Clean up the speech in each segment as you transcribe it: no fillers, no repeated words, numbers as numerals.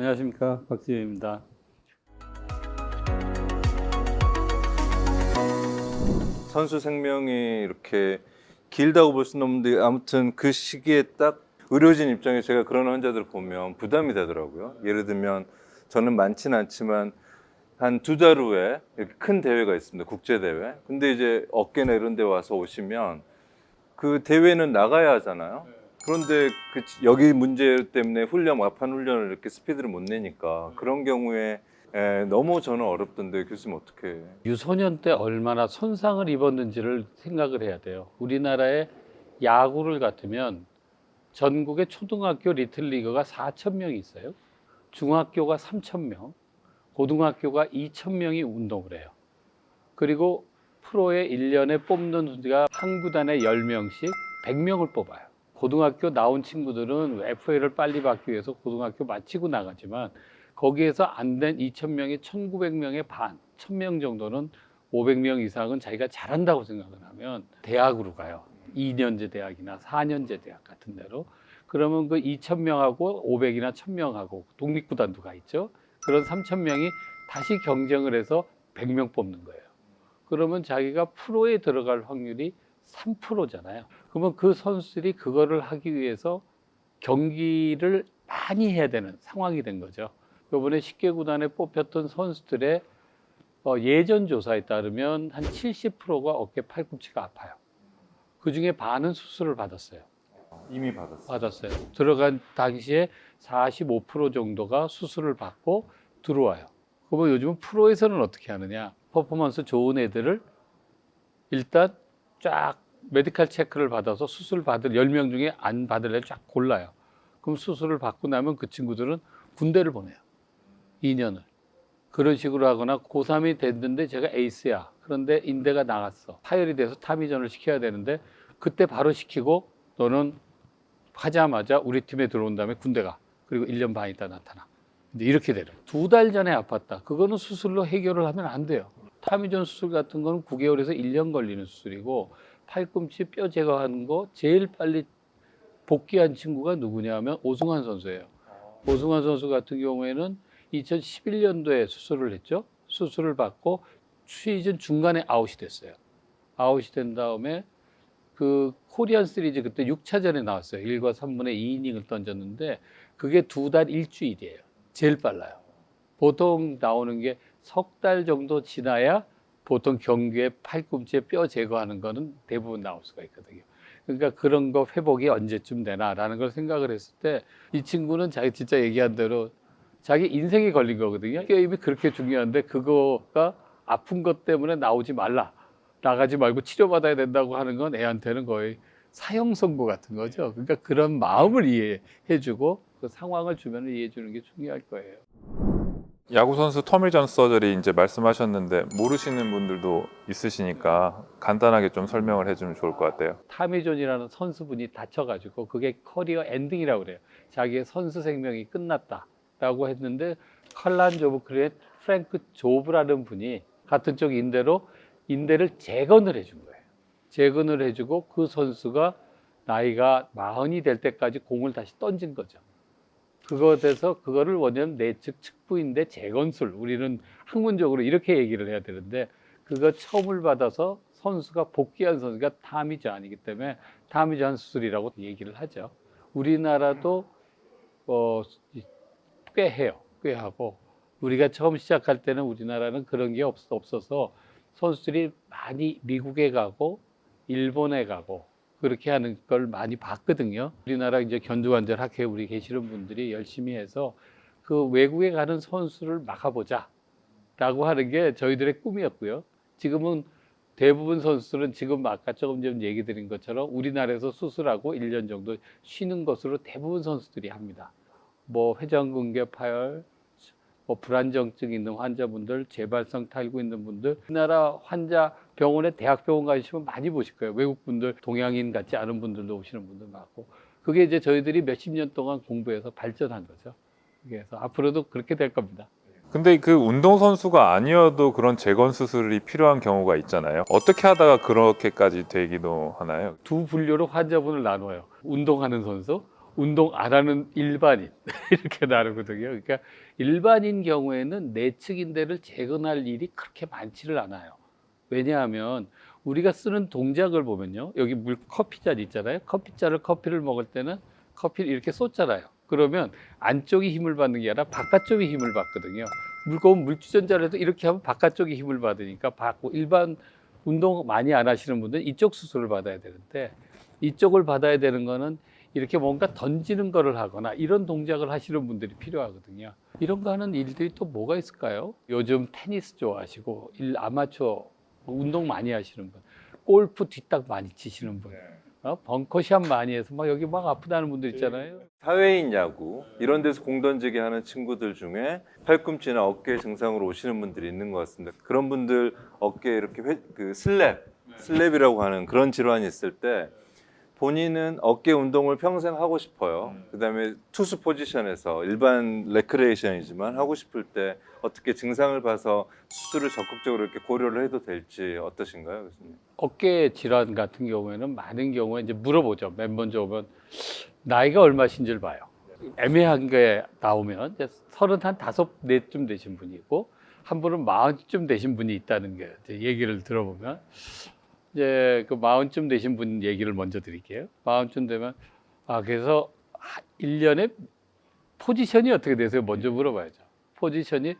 안녕하십니까, 박지현입니다. 선수 생명이 이렇게 길다고 볼 수는 없는데 아무튼 그 시기에 딱 의료진 입장에 제가 그런 환자들을 보면 부담이 되더라고요. 예를 들면 저는 많지는 않지만 한 2달 후에 이렇게 큰 대회가 있습니다. 국제대회. 근데 이제 어깨나 이런 데 와서 오시면 그 대회는 나가야 하잖아요. 그런데 여기 문제 때문에 마판 훈련을 이렇게 스피드를 못 내니까 그런 경우에 너무 저는 어렵던데 교수님 어떻게 해요? 유소년 때 얼마나 손상을 입었는지를 생각을 해야 돼요. 우리나라의 야구를 같으면 전국의 초등학교 리틀리그가 4,000명이 있어요. 중학교가 3,000명, 고등학교가 2,000명이 운동을 해요. 그리고 프로에 1년에 뽑는 선수가 한 구단에 10명씩 100명을 뽑아요. 고등학교 나온 친구들은 FA를 빨리 받기 위해서 고등학교 마치고 나가지만 거기에서 안 된 2,000명의 1,900명의 반, 1,000명 정도는 500명 이상은 자기가 잘한다고 생각을 하면 대학으로 가요. 2년제 대학이나 4년제 대학 같은 데로. 그러면 그 2,000명하고 500이나 1,000명하고 독립구단도 가 있죠. 그런 3,000명이 다시 경쟁을 해서 100명 뽑는 거예요. 그러면 자기가 프로에 들어갈 확률이 3%잖아요. 그러면 그 선수들이 그거를 하기 위해서 경기를 많이 해야 되는 상황이 된 거죠. 이번에 10개 구단에 뽑혔던 선수들의 예전 조사에 따르면 한 70%가 어깨 팔꿈치가 아파요. 그중에 반은 수술을 받았어요. 이미 받았어요. 받았어요. 들어간 당시에 45% 정도가 수술을 받고 들어와요. 그러면 요즘은 프로에서는 어떻게 하느냐? 퍼포먼스 좋은 애들을 일단 쫙 메디컬 체크를 받아서 수술 받을 10명 중에 안 받을 애를 쫙 골라요. 그럼 수술을 받고 나면 그 친구들은 군대를 보내요. 2년을. 그런 식으로 하거나 고3이 됐는데 제가 에이스야. 그런데 인대가 나갔어. 파열이 돼서 타미전을 시켜야 되는데 그때 바로 시키고 너는 하자마자 우리 팀에 들어온 다음에 군대 가. 그리고 1년 반 있다 나타나. 근데 이렇게 되는. 2달 전에 아팠다. 그거는 수술로 해결을 하면 안 돼요. 타미전 수술 같은 거는 9개월에서 1년 걸리는 수술이고 팔꿈치 뼈 제거하는 거 제일 빨리 복귀한 친구가 누구냐 하면 오승환 선수예요. 오승환 선수 같은 경우에는 2011년도에 수술을 했죠. 수술을 받고 시즌 중간에 아웃이 됐어요. 아웃이 된 다음에 그 코리안 시리즈 그때 6차전에 나왔어요. 1과 3분의 2이닝을 던졌는데 그게 2달 1주일이에요. 제일 빨라요. 보통 나오는 게 석 달 정도 지나야 보통 경기에 팔꿈치에 뼈 제거하는 거는 대부분 나올 수가 있거든요. 그러니까 그런 거 회복이 언제쯤 되나라는 걸 생각을 했을 때 이 친구는 자기 진짜 얘기한 대로 자기 인생이 걸린 거거든요. 게임이 그렇게 중요한데 그거가 아픈 것 때문에 나오지 말라. 나가지 말고 치료받아야 된다고 하는 건 애한테는 거의 사형 선고 같은 거죠. 그러니까 그런 마음을 이해해주고 그 상황을 주변을 이해해주는 게 중요할 거예요. 야구 선수 터미전 서저리 이제 말씀하셨는데 모르시는 분들도 있으시니까 간단하게 좀 설명을 해주면 좋을 것 같아요. 타미존이라는 선수분이 다쳐가지고 그게 커리어 엔딩이라고 그래요. 자기의 선수 생명이 끝났다라고 했는데 칼란 조브 프랭크 조브라는 분이 같은 쪽 인대를 재건을 해준 거예요. 재건을 해주고 그 선수가 나이가 40이 될 때까지 공을 다시 던진 거죠. 그거를 원하는 내측 측부인대 재건술, 우리는 학문적으로 이렇게 얘기를 해야 되는데 그거 처음을 받아서 선수가 복귀한 선수가 타미존이기 때문에 타미존 수술이라고 얘기를 하죠. 우리나라도 꽤 해요. 꽤 하고 우리가 처음 시작할 때는 우리나라는 그런 게 없어서 선수들이 많이 미국에 가고 일본에 가고 그렇게 하는 걸 많이 봤거든요. 우리나라 이제 견주관절 학회에 우리 계시는 분들이 열심히 해서 그 외국에 가는 선수를 막아보자라고 하는 게 저희들의 꿈이었고요. 지금은 대부분 선수들은 지금 아까 조금 전 얘기 드린 것처럼 우리나라에서 수술하고 1년 정도 쉬는 것으로 대부분 선수들이 합니다. 뭐 회전근개 파열, 뭐 불안정증 있는 환자분들, 재발성 탈구 있는 분들, 우리나라 환자 병원에 대학병원 가시면 많이 보실 거예요. 외국 분들, 동양인 같지 않은 분들도 오시는 분들 많고, 그게 이제 저희들이 몇십 년 동안 공부해서 발전한 거죠. 그래서 앞으로도 그렇게 될 겁니다. 근데 그 운동선수가 아니어도 그런 재건 수술이 필요한 경우가 있잖아요. 어떻게 하다가 그렇게까지 되기도 하나요? 두 분류로 환자분을 나눠요. 운동하는 선수, 운동 안 하는 일반인 이렇게 나누거든요. 그러니까 일반인 경우에는 내측 인대를 재건할 일이 그렇게 많지를 않아요. 왜냐하면 우리가 쓰는 동작을 보면요, 여기 물 커피잔 있잖아요. 커피를 먹을 때는 커피를 이렇게 쏟잖아요. 그러면 안쪽이 힘을 받는 게 아니라 바깥쪽이 힘을 받거든요. 무거운 물주전자라도 이렇게 하면 바깥쪽이 힘을 받으니까 받고, 일반 운동 많이 안 하시는 분들은 이쪽 수술을 받아야 되는데, 이쪽을 받아야 되는 거는 이렇게 뭔가 던지는 거를 하거나 이런 동작을 하시는 분들이 필요하거든요. 이런 거 하는 일들이 또 뭐가 있을까요? 요즘 테니스 좋아하시고 아마추어 운동 많이 하시는 분, 골프 뒷땅 많이 치시는 분, 벙커샷 많이 해서 막 여기 막 아프다는 분들 있잖아요. 사회인 야구 이런 데서 공 던지기 하는 친구들 중에 팔꿈치나 어깨 증상으로 오시는 분들이 있는 것 같습니다. 그런 분들 어깨에 이렇게 슬랩이라고 하는 그런 질환이 있을 때 본인은 어깨 운동을 평생 하고 싶어요. 그다음에 투수 포지션에서 일반 레크레이션이지만 하고 싶을 때 어떻게 증상을 봐서 수술을 적극적으로 이렇게 고려를 해도 될지 어떠신가요, 교수님? 어깨 질환 같은 경우에는 많은 경우에 이제 물어보죠. 맨 먼저 오면 나이가 얼마신지를 봐요. 애매한 게 나오면 이제 35, 4쯤 되신 분이 있고, 한 분은 40쯤 되신 분이 있다는 게 이제 얘기를 들어보면, 이제 그 40쯤 되신 분 얘기를 먼저 드릴게요. 40쯤 되면 그래서 1년에 포지션이 어떻게 되세요? 먼저 물어봐야죠. 포지션이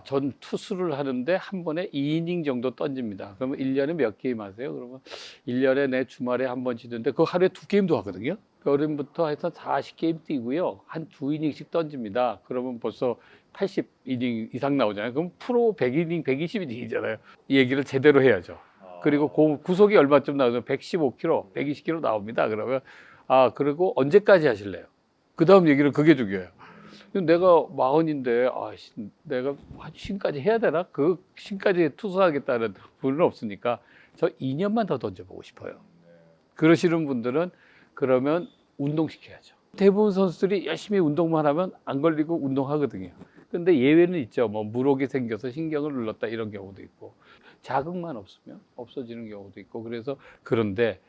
전 투수를 하는데 한 번에 2이닝 정도 던집니다. 그러면 1년에 몇 게임 하세요? 그러면 1년에 내 주말에 한 번 치는데 그 하루에 2게임도 하거든요. 여름부터 해서 40게임 뛰고요. 한 2이닝씩 던집니다. 그러면 벌써 80이닝 이상 나오잖아요. 그럼 프로 100이닝, 120이닝이잖아요. 이 얘기를 제대로 해야죠. 그리고 구속이 얼마쯤 나오죠? 115km, 120km 나옵니다. 그러면 그리고 언제까지 하실래요? 그 다음 얘기는 그게 중요해요. 내가 40인데 내가 신까지 해야 되나? 그 신까지 투수하겠다는 분은 없으니까 저 2년만 더 던져보고 싶어요. 그러시는 분들은 그러면 운동시켜야죠. 대부분 선수들이 열심히 운동만 하면 안 걸리고 운동하거든요. 근데 예외는 있죠. 뭐 물혹이 생겨서 신경을 눌렀다 이런 경우도 있고, 자극만 없으면 없어지는 경우도 있고. 그래서 그런데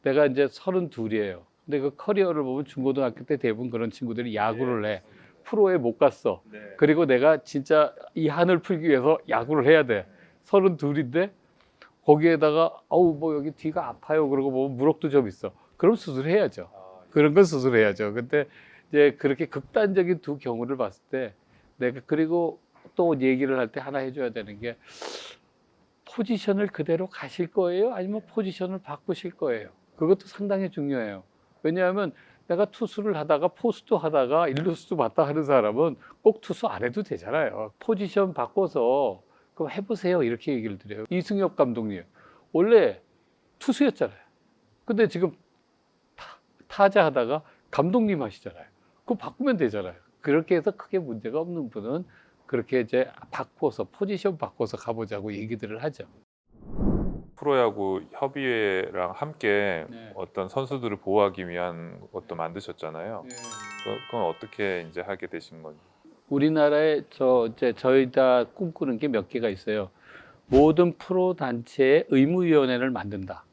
내가 이제 32이에요. 근데 그 커리어를 보면 중고등학교 때 대부분 그런 친구들이 야구를 해. 프로에 못 갔어. 그리고 내가 진짜 이 한을 풀기 위해서 야구를 해야 돼. 32인데 거기에다가 뭐 여기 뒤가 아파요. 그러고 뭐 물혹도 좀 있어. 그럼 수술해야죠. 그런 건 수술해야죠. 근데 이제 그렇게 극단적인 두 경우를 봤을 때 내가, 그리고 또 얘기를 할 때 하나 해줘야 되는 게, 포지션을 그대로 가실 거예요? 아니면 포지션을 바꾸실 거예요? 그것도 상당히 중요해요. 왜냐하면 내가 투수를 하다가 포수도 하다가 일루수도 봤다 하는 사람은 꼭 투수 안 해도 되잖아요. 포지션 바꿔서 그거 해보세요. 이렇게 얘기를 드려요. 이승엽 감독님 원래 투수였잖아요. 근데 지금 타자 하다가 감독님 하시잖아요. 그거 바꾸면 되잖아요. 그렇게 해서 크게 문제가 없는 분은 그렇게 이제 바꿔서 포지션 바꿔서 가보자고 얘기들을 하죠. 프로야구 협의회랑 함께 네. 어떤 선수들을 보호하기 위한 것도 만드셨잖아요. 그건 어떻게 이제 하게 되신 건지. 우리나라에 저희 다 꿈꾸는 게 몇 개가 있어요. 모든 프로 단체의 의무위원회를 만든다.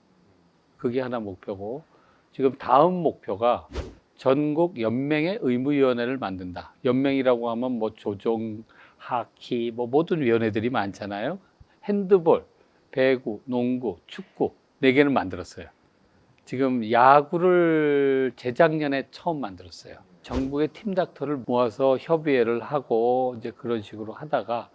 그게 하나 목표고, 지금 다음 목표가 전국 연맹의 의무위원회를 만든다. 연맹이라고 하면 뭐 조종, 하키, 뭐 모든 위원회들이 많잖아요. 핸드볼, 배구, 농구, 축구 4개는 만들었어요. 지금 야구를 재작년에 처음 만들었어요. 정부의 팀닥터를 모아서 협의회를 하고 이제 그런 식으로 하다가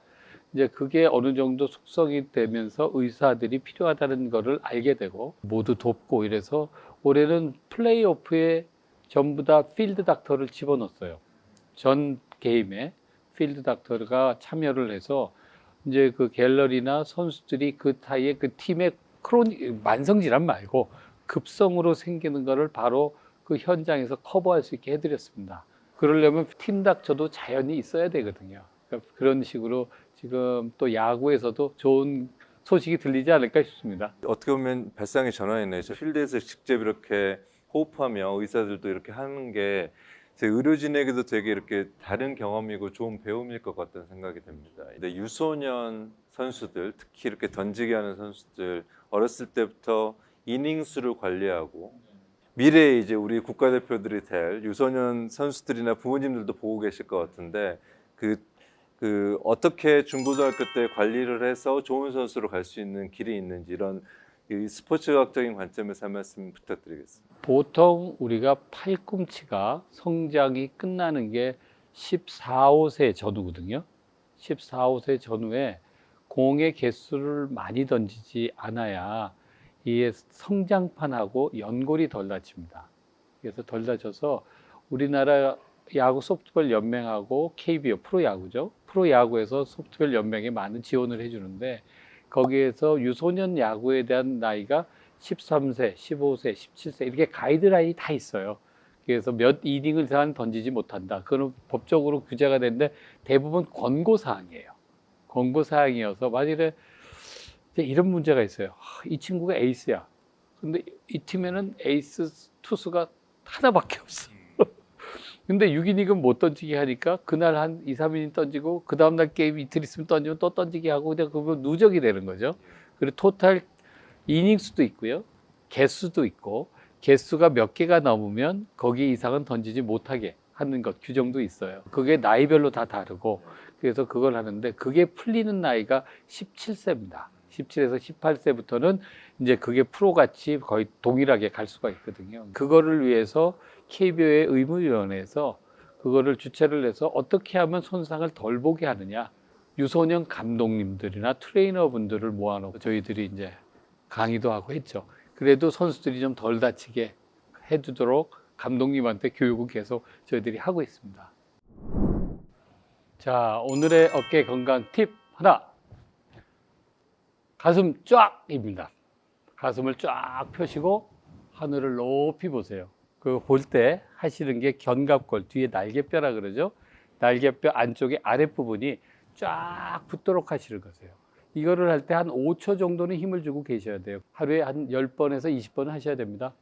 이제 그게 어느 정도 숙성이 되면서 의사들이 필요하다는 거를 알게 되고 모두 돕고 이래서 올해는 플레이오프에 전부 다 필드 닥터를 집어넣었어요. 전 게임에 필드 닥터가 참여를 해서 이제 그 갤러리나 선수들이 그 사이에 그 팀의 만성 질환 말고 급성으로 생기는 거를 바로 그 현장에서 커버할 수 있게 해드렸습니다. 그러려면 팀 닥터도 자연히 있어야 되거든요. 그러니까 그런 식으로 지금 또 야구에서도 좋은 소식이 들리지 않을까 싶습니다. 어떻게 보면 발상의 전환이네요. 저 필드에서 직접 이렇게 호흡하며 의사들도 이렇게 하는 게 제 의료진에게도 되게 이렇게 다른 경험이고 좋은 배움일 것 같다는 생각이 듭니다. 근데 유소년 선수들, 특히 이렇게 던지기 하는 선수들 어렸을 때부터 이닝 수를 관리하고 미래에 이제 우리 국가대표들이 될 유소년 선수들이나 부모님들도 보고 계실 것 같은데 그 어떻게 중고등학교 때 관리를 해서 좋은 선수로 갈 수 있는 길이 있는지 이런 이 스포츠학적인 관점에서 한 말씀 부탁드리겠습니다. 보통 우리가 팔꿈치가 성장이 끝나는 게 14, 5세 전후거든요. 14, 5세 전후에 공의 개수를 많이 던지지 않아야 이 성장판하고 연골이 덜 다칩니다. 그래서 덜 다쳐서 우리나라 야구 소프트볼 연맹하고 KBO 프로야구죠. 프로야구에서 소프트볼 연맹에 많은 지원을 해주는데 거기에서 유소년 야구에 대한 나이가 13세, 15세, 17세 이렇게 가이드라인이 다 있어요. 그래서 몇 이닝을 이상 던지지 못한다. 그건 법적으로 규제가 되는데 대부분 권고사항이에요. 권고사항이어서 만일에 이제 이런 문제가 있어요. 이 친구가 에이스야. 근데 이 팀에는 에이스 투수가 하나밖에 없어. 근데 6이닝은 못 던지게 하니까 그날 한 2, 3이닝 던지고 그 다음날 게임 이틀 있으면 던지면 또 던지게 하고 그냥 그러면 누적이 되는 거죠. 그리고 토탈 이닝 수도 있고요. 개수도 있고 개수가 몇 개가 넘으면 거기 이상은 던지지 못하게 하는 것 규정도 있어요. 그게 나이별로 다 다르고 그래서 그걸 하는데 그게 풀리는 나이가 17세입니다. 17에서 18세부터는 이제 그게 프로같이 거의 동일하게 갈 수가 있거든요. 그거를 위해서 KBO의 의무위원회에서 그거를 주최를 해서 어떻게 하면 손상을 덜 보게 하느냐. 유소년 감독님들이나 트레이너분들을 모아놓고 저희들이 이제 강의도 하고 했죠. 그래도 선수들이 좀 덜 다치게 해두도록 감독님한테 교육을 계속 저희들이 하고 있습니다. 자, 오늘의 어깨 건강 팁 하나. 가슴 쫙입니다. 가슴을 쫙 펴시고 하늘을 높이 보세요. 그 볼 때 하시는 게 견갑골 뒤에 날개뼈라 그러죠. 날개뼈 안쪽에 아랫부분이 쫙 붙도록 하시는 거세요. 이거를 할 때 한 5초 정도는 힘을 주고 계셔야 돼요. 하루에 한 10번에서 20번 하셔야 됩니다.